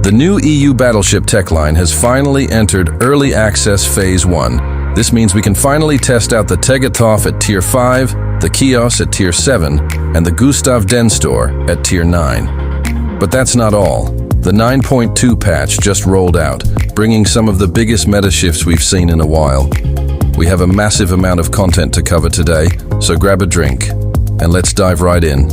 The new EU battleship Techline has finally entered Early Access Phase 1. This means we can finally test out the Tegethoff at Tier 5, the Chios at Tier 7, and the Gustav Denstor at Tier 9. But that's not all. The 9.2 patch just rolled out, bringing some of the biggest meta shifts we've seen in a while. We have a massive amount of content to cover today, so grab a drink, and let's dive right in.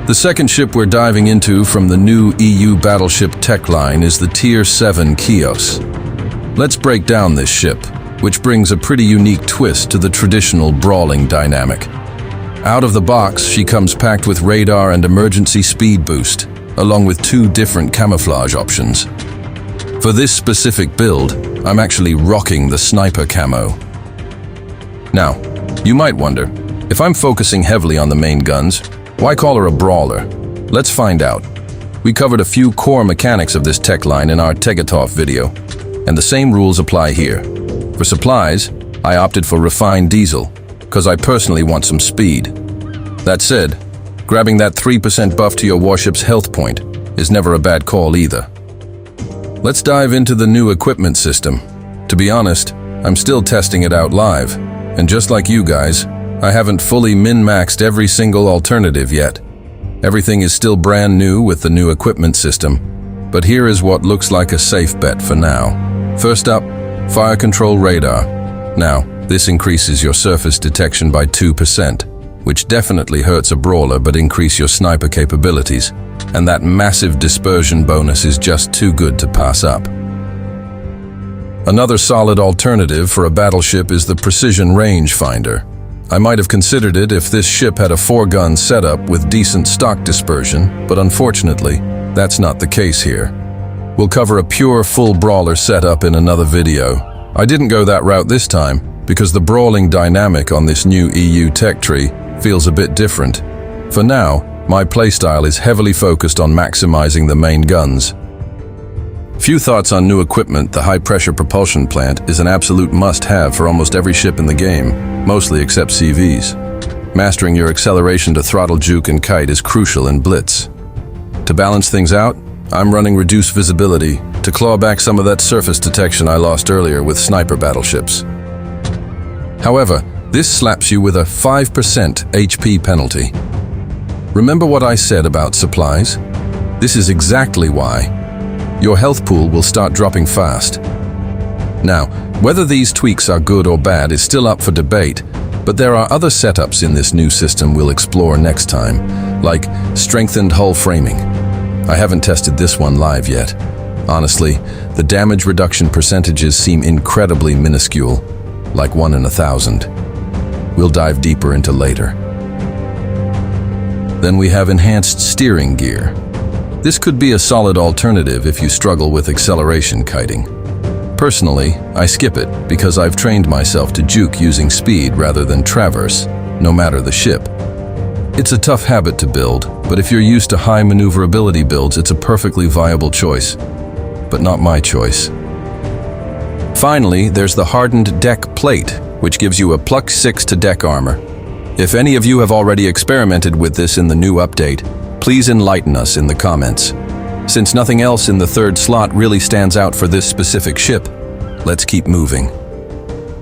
The second ship we're diving into from the new EU battleship Techline is the Tier 7 Chios. Let's break down this ship, which brings a pretty unique twist to the traditional brawling dynamic. Out of the box, she comes packed with radar and emergency speed boost, along with 2 different camouflage options. For this specific build, I'm actually rocking the sniper camo. Now, you might wonder, if I'm focusing heavily on the main guns, why call her a brawler? Let's find out. We covered a few core mechanics of this Techline in our Tegethoff video, and the same rules apply here. For supplies, I opted for refined diesel, because I personally want some speed. That said, grabbing that 3% buff to your warship's health point is never a bad call either. Let's dive into the new equipment system. To be honest, I'm still testing it out live, and just like you guys, I haven't fully min-maxed every single alternative yet. Everything is still brand new with the new equipment system, but here is what looks like a safe bet for now. First up, fire control radar. Now, this increases your surface detection by 2%, which definitely hurts a brawler but increase your sniper capabilities, and that massive dispersion bonus is just too good to pass up. Another solid alternative for a battleship is the precision rangefinder. I might have considered it if this ship had a 4-gun setup with decent stock dispersion, but unfortunately, that's not the case here. We'll cover a pure full brawler setup in another video. I didn't go that route this time because the brawling dynamic on this new EU tech tree feels a bit different. For now, my playstyle is heavily focused on maximizing the main guns. Few thoughts on new equipment. The high-pressure propulsion plant is an absolute must-have for almost every ship in the game, mostly except CVs. Mastering your acceleration to throttle, juke, and kite is crucial in Blitz. To balance things out, I'm running reduced visibility to claw back some of that surface detection I lost earlier with sniper battleships. However, this slaps you with a 5% HP penalty. Remember what I said about supplies? This is exactly why. Your health pool will start dropping fast. Now, whether these tweaks are good or bad is still up for debate, but there are other setups in this new system we'll explore next time, like strengthened hull framing. I haven't tested this one live yet. Honestly, the damage reduction percentages seem incredibly minuscule, like 1 in 1,000. We'll dive deeper into later. Then we have enhanced steering gear. This could be a solid alternative if you struggle with acceleration kiting. Personally, I skip it because I've trained myself to juke using speed rather than traverse, no matter the ship. It's a tough habit to build, but if you're used to high maneuverability builds, it's a perfectly viable choice. But not my choice. Finally, there's the hardened deck plate, which gives you a +6 to deck armor. If any of you have already experimented with this in the new update, please enlighten us in the comments. Since nothing else in the 3rd slot really stands out for this specific ship, let's keep moving.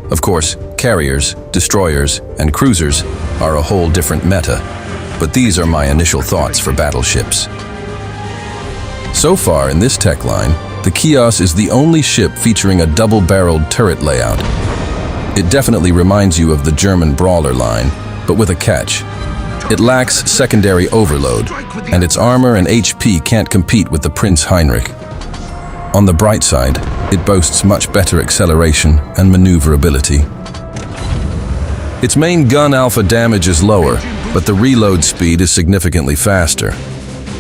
Of course, carriers, destroyers, and cruisers are a whole different meta, but these are my initial thoughts for battleships. So far in this Techline, the Chios is the only ship featuring a double-barreled turret layout. It definitely reminds you of the German brawler line, but with a catch. It lacks secondary overload, and its armor and HP can't compete with the Prince Heinrich. On the bright side, it boasts much better acceleration and maneuverability. Its main gun alpha damage is lower, but the reload speed is significantly faster.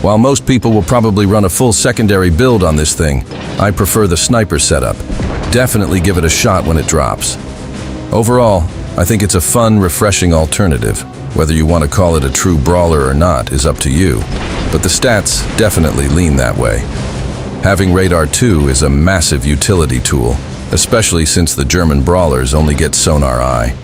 While most people will probably run a full secondary build on this thing, I prefer the sniper setup. Definitely give it a shot when it drops. Overall, I think it's a fun, refreshing alternative. Whether you want to call it a true brawler or not is up to you, but the stats definitely lean that way. Having Radar 2 is a massive utility tool, especially since the German brawlers only get sonar eye.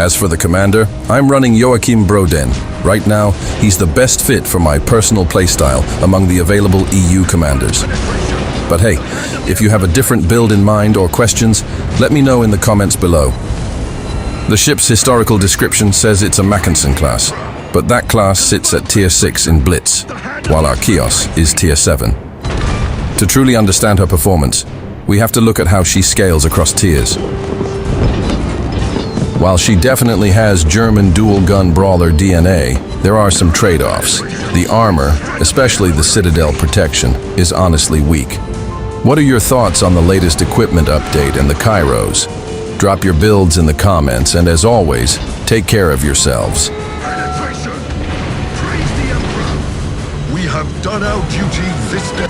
As for the commander, I'm running Joachim Broden. Right now, he's the best fit for my personal playstyle among the available EU commanders. But hey, if you have a different build in mind or questions, let me know in the comments below. The ship's historical description says it's a Mackensen class, but that class sits at tier 6 in Blitz, while our Chios is tier 7. To truly understand her performance, we have to look at how she scales across tiers. While she definitely has German dual-gun brawler DNA, there are some trade-offs. The armor, especially the Citadel protection, is honestly weak. What are your thoughts on the latest equipment update and the Chios? Drop your builds in the comments, and as always, take care of yourselves. Penetration! Praise the Emperor! We have done our duty this day.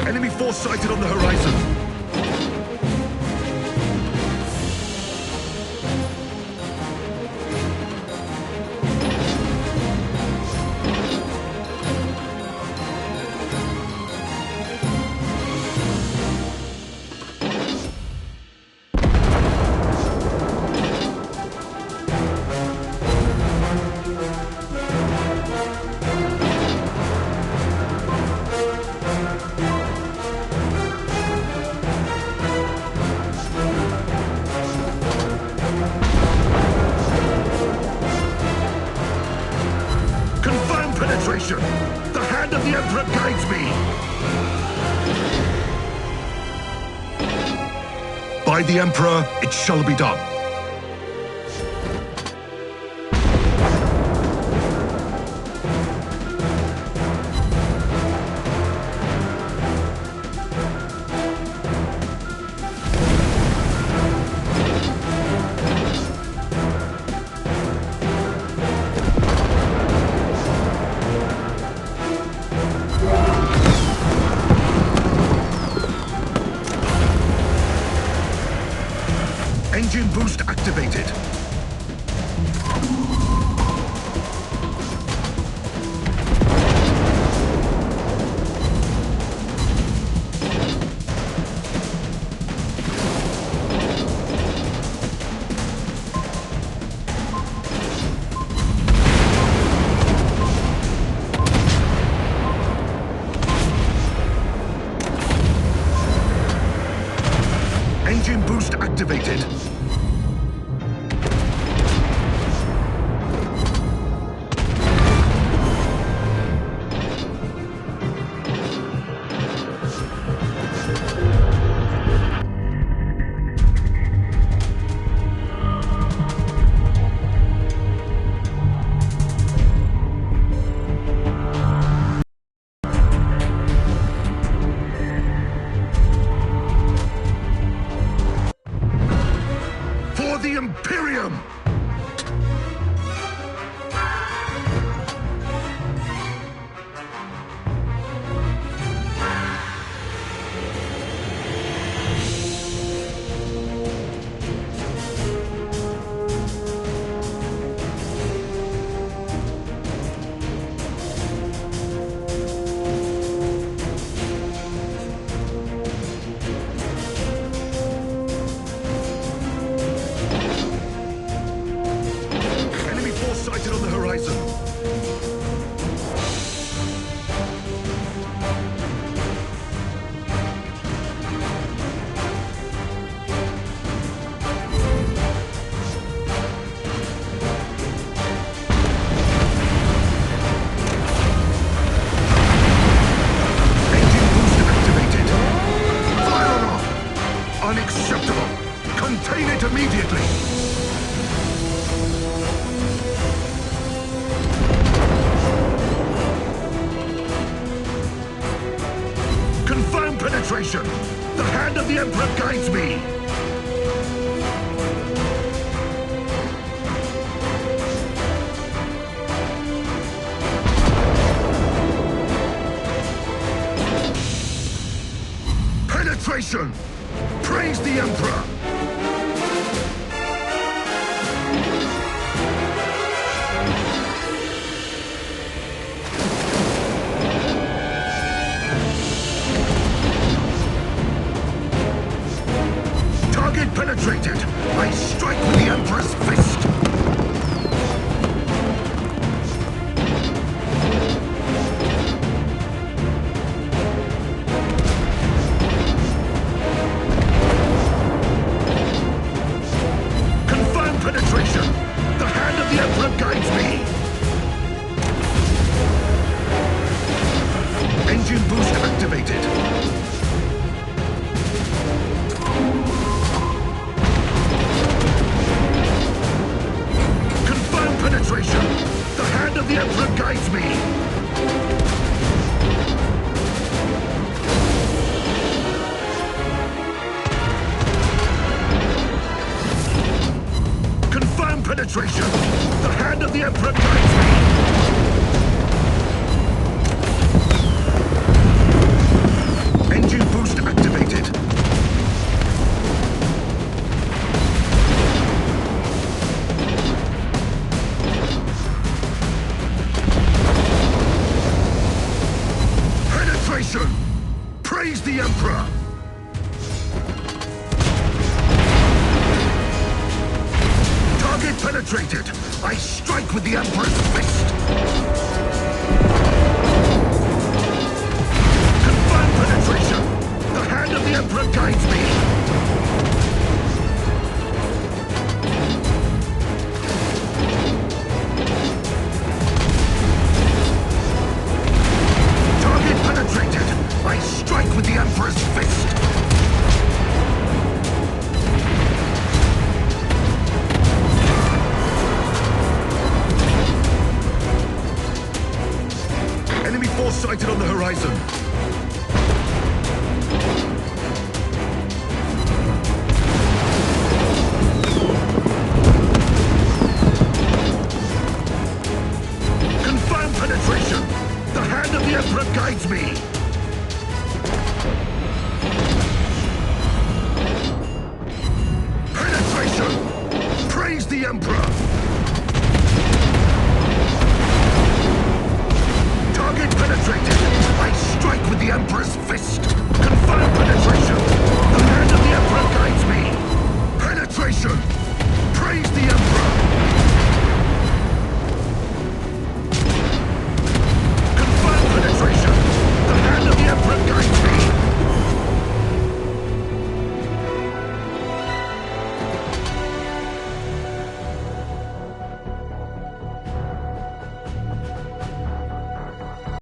Enemy force sighted on the horizon. Penetration! The hand of the Emperor guides me! By the Emperor, it shall be done. Engine boost activated. Engine boost activated. The Imperium! Sighted on the horizon. Engine boost activated. Fire alarm! Unacceptable! Contain it immediately! Confirm penetration! The hand of the Emperor guides me! Penetration! Praise the Emperor! Penetrated! I strike with the Emperor's fist! Confirm penetration! The hand of the Emperor guides me! Engine boost activated. Penetration! The hand of the Emperor guides me! Confirm penetration! The hand of the Emperor guides me! Praise the Emperor! Target penetrated! I strike with the Emperor's fist! Confirm penetration!